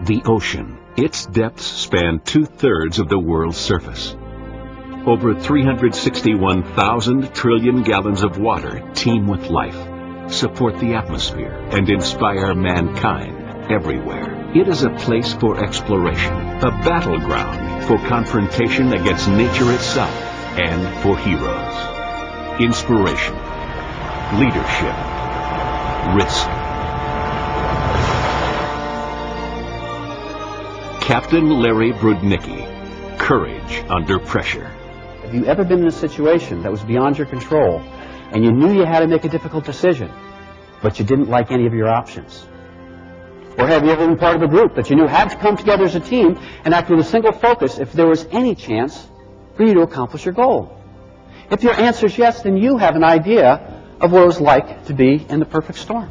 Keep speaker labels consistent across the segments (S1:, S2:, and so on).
S1: The ocean. Its depths span 2/3 of the world's surface. Over 361,000 trillion gallons of water teem with life, support the atmosphere, and inspire mankind everywhere. It is a place for exploration, a battleground for confrontation against nature itself, and for heroes. Inspiration, leadership, risk. Captain Larry Brudnicki, courage under pressure.
S2: Have you ever been in a situation that was beyond your control and you knew you had to make a difficult decision, but you didn't like any of your options? Or have you ever been part of a group that you knew had to come together as a team and act with a single focus if there was any chance for you to accomplish your goal? If your answer is yes, then you have an idea of what it was like to be in the perfect storm.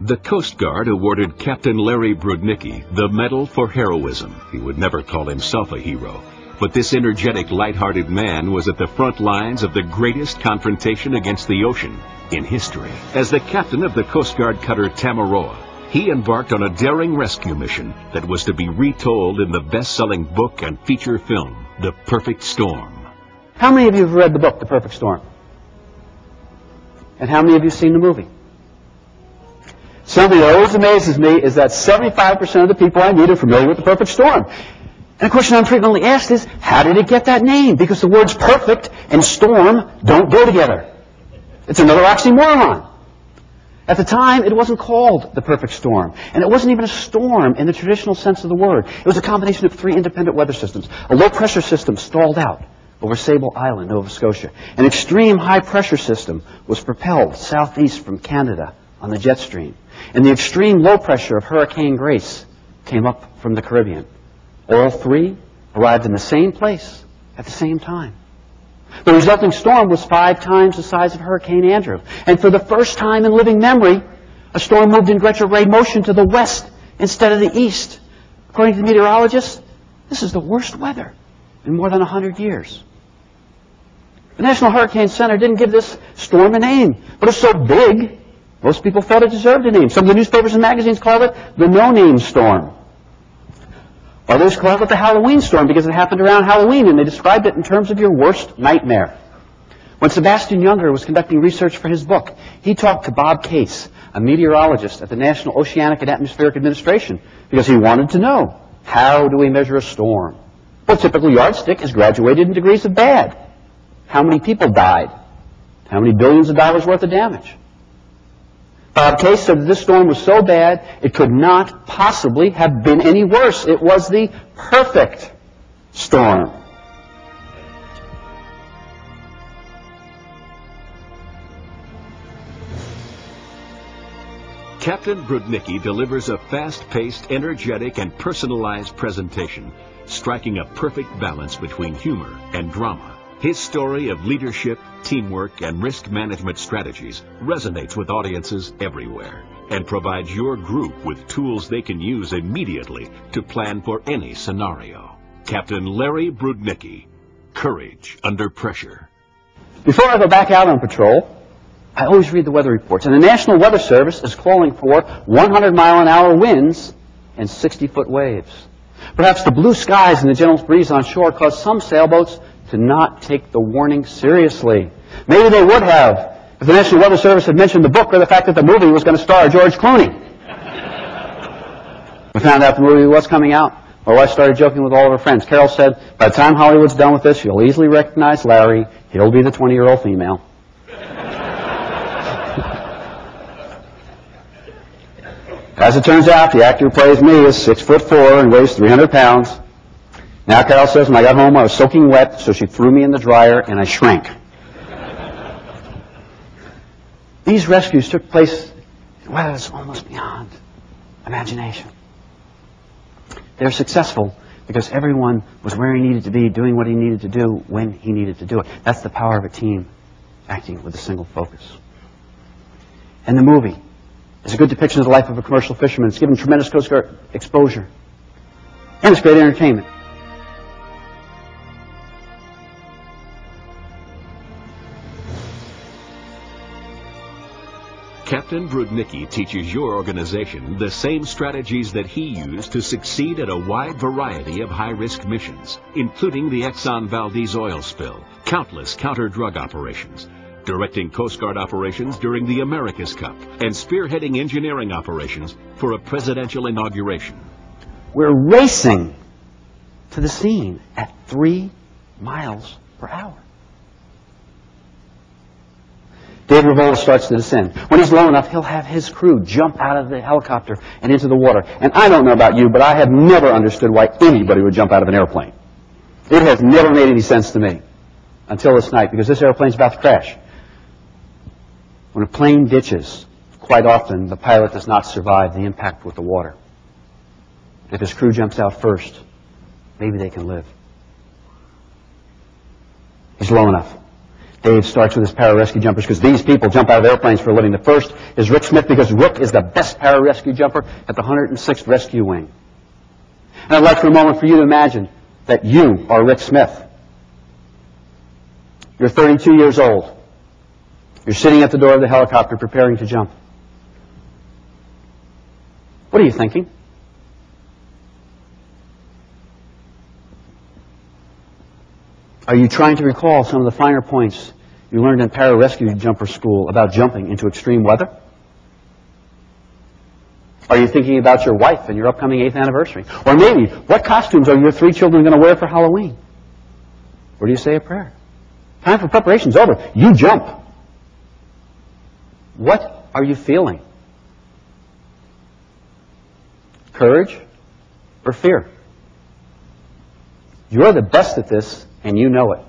S1: The Coast Guard awarded Captain Larry Brudnicki the Medal for Heroism. He would never call himself a hero, but this energetic, light-hearted man was at the front lines of the greatest confrontation against the ocean in history. As the captain of the Coast Guard cutter Tamaroa, he embarked on a daring rescue mission that was to be retold in the best-selling book and feature film, The Perfect Storm.
S2: How many of you have read the book, The Perfect Storm? And how many of you have seen the movie? Something that always amazes me is that 75% of the people I meet are familiar with The Perfect Storm. And the question I'm frequently asked is, how did it get that name? Because the words perfect and storm don't go together. It's another oxymoron. At the time, it wasn't called the perfect storm. And it wasn't even a storm in the traditional sense of the word. It was a combination of 3 independent weather systems. A low-pressure system stalled out over Sable Island, Nova Scotia. An extreme high-pressure system was propelled southeast from Canada on the jet stream. And the extreme low pressure of Hurricane Grace came up from the Caribbean. All 3 arrived in the same place at the same time. The resulting storm was 5 times the size of Hurricane Andrew. And for the first time in living memory, a storm moved in retrograde motion to the west instead of the east. According to the meteorologists, this is the worst weather in more than 100 years. The National Hurricane Center didn't give this storm a name, but it's so big, most people felt it deserved a name. Some of the newspapers and magazines called it the no-name storm. Others called it the Halloween storm because it happened around Halloween, and they described it in terms of your worst nightmare. When Sebastian Junger was conducting research for his book, he talked to Bob Case, a meteorologist at the National Oceanic and Atmospheric Administration, because he wanted to know, how do we measure a storm? Well, a typical yardstick is graduated in degrees of bad. How many people died? How many billions of dollars worth of damage? Bob Case said that this storm was so bad, it could not possibly have been any worse. It was the perfect storm.
S1: Captain Brudnicki delivers a fast-paced, energetic, and personalized presentation, striking a perfect balance between humor and drama. His story of leadership, teamwork, and risk management strategies resonates with audiences everywhere and provides your group with tools they can use immediately to plan for any scenario. Captain Larry Brudnicki, courage under pressure.
S2: Before I go back out on patrol, I always read the weather reports, and the National Weather Service is calling for 100-mile-an-hour winds and 60-foot waves. Perhaps the blue skies and the gentle breeze on shore caused some sailboats to not take the warning seriously. Maybe they would have if the National Weather Service had mentioned the book or the fact that the movie was going to star George Clooney. We found out the movie was coming out. My wife started joking with all of her friends. Carol said, by the time Hollywood's done with this, you'll easily recognize Larry. He'll be the 20-year-old female. As it turns out, the actor who plays me is 6'4" and weighs 300 pounds. Now Carol says, when I got home, I was soaking wet, so she threw me in the dryer, and I shrank. These rescues took place in weather that's almost beyond imagination. They're successful because everyone was where he needed to be, doing what he needed to do when he needed to do it. That's the power of a team acting with a single focus. And the movie is a good depiction of the life of a commercial fisherman. It's given tremendous Coast Guard exposure. And it's great entertainment.
S1: Captain Brudnicki teaches your organization the same strategies that he used to succeed at a wide variety of high-risk missions, including the Exxon Valdez oil spill, countless counter-drug operations, directing Coast Guard operations during the America's Cup, and spearheading engineering operations for a presidential inauguration.
S2: We're racing to the scene at 3 miles per hour. David Revola starts to descend. When he's low enough, he'll have his crew jump out of the helicopter and into the water. And I don't know about you, but I have never understood why anybody would jump out of an airplane. It has never made any sense to me until this night, because this airplane's about to crash. When a plane ditches, quite often the pilot does not survive the impact with the water. If his crew jumps out first, maybe they can live. He's low enough. Dave starts with his pararescue jumpers, because these people jump out of airplanes for a living. The first is Rick Smith, because Rick is the best pararescue jumper at the 106th Rescue Wing. And I'd like for a moment for you to imagine that you are Rick Smith. You're 32 years old. You're sitting at the door of the helicopter preparing to jump. What are you thinking? Are you trying to recall some of the finer points you learned in pararescue jumper school about jumping into extreme weather? Are you thinking about your wife and your upcoming 8th anniversary? Or maybe, what costumes are your 3 children going to wear for Halloween? Or do you say a prayer? Time for preparation's over. You jump. What are you feeling? Courage or fear? You're the best at this, and you know it.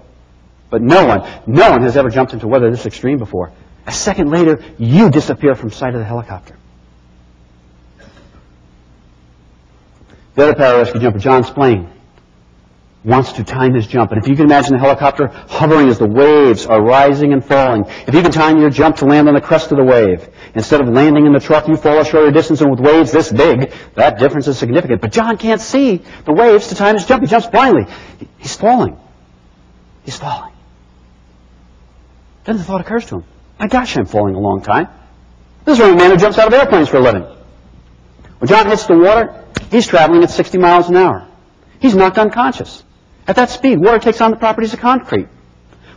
S2: But no one has ever jumped into weather this extreme before. A second later, you disappear from sight of the helicopter. The other pararescue jumper, John Splain, wants to time his jump. And if you can imagine the helicopter hovering as the waves are rising and falling, if you can time your jump to land on the crest of the wave, instead of landing in the trough, you fall a shorter distance, and with waves this big, that difference is significant. But John can't see the waves to time his jump. He jumps blindly. He's falling. He's falling. Then the thought occurs to him, my gosh, I'm falling a long time. This is a man who jumps out of airplanes for a living. When John hits the water, he's traveling at 60 miles an hour. He's knocked unconscious. At that speed, water takes on the properties of concrete.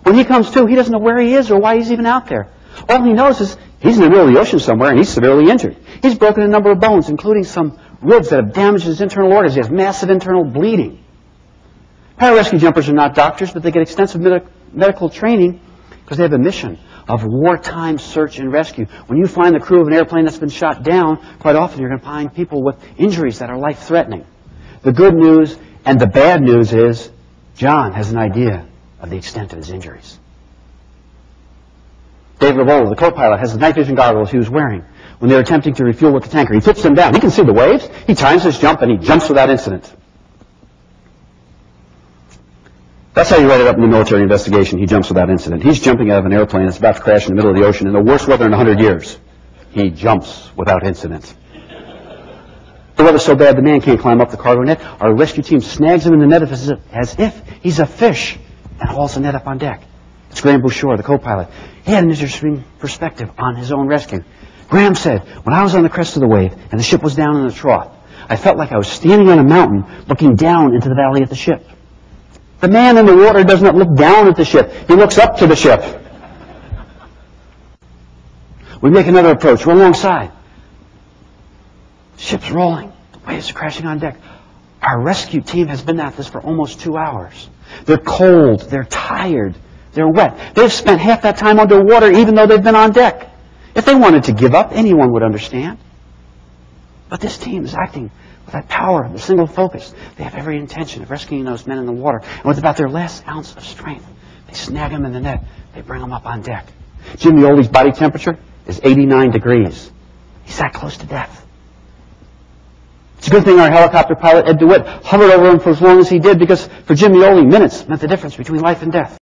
S2: When he comes to, he doesn't know where he is or why he's even out there. All he knows is he's in the middle of the ocean somewhere, and he's severely injured. He's broken a number of bones, including some ribs that have damaged his internal organs. He has massive internal bleeding. Pararescue jumpers are not doctors, but they get extensive medical training because they have a mission of wartime search and rescue. When you find the crew of an airplane that's been shot down, quite often you're going to find people with injuries that are life-threatening. The good news and the bad news is John has an idea of the extent of his injuries. Dave Revola, the co-pilot, has the night vision goggles he was wearing when they were attempting to refuel with the tanker. He flips them down. He can see the waves. He times his jump, and he jumps without incident. That's how you write it up in the military investigation. He jumps without incident. He's jumping out of an airplane that's about to crash in the middle of the ocean in the worst weather in 100 years. He jumps without incident. The weather's so bad the man can't climb up the cargo net. Our rescue team snags him in the net as if he's a fish and hauls the net up on deck. It's Graham Bouchard, the co-pilot. He had an interesting perspective on his own rescue. Graham said, when I was on the crest of the wave and the ship was down in the trough, I felt like I was standing on a mountain looking down into the valley of the ship. The man in the water does not look down at the ship. He looks up to the ship. We make another approach. We're alongside. The ship's rolling. The waves are crashing on deck. Our rescue team has been at this for almost 2 hours. They're cold. They're tired. They're wet. They've spent half that time underwater even though they've been on deck. If they wanted to give up, anyone would understand. But this team is acting with that power, the single focus. They have every intention of rescuing those men in the water. And with about their last ounce of strength, they snag them in the net. They bring them up on deck. Jim Mioli's body temperature is 89 degrees. He's that close to death. It's a good thing our helicopter pilot, Ed DeWitt, hovered over him for as long as he did, because for Jim Mioli, minutes meant the difference between life and death.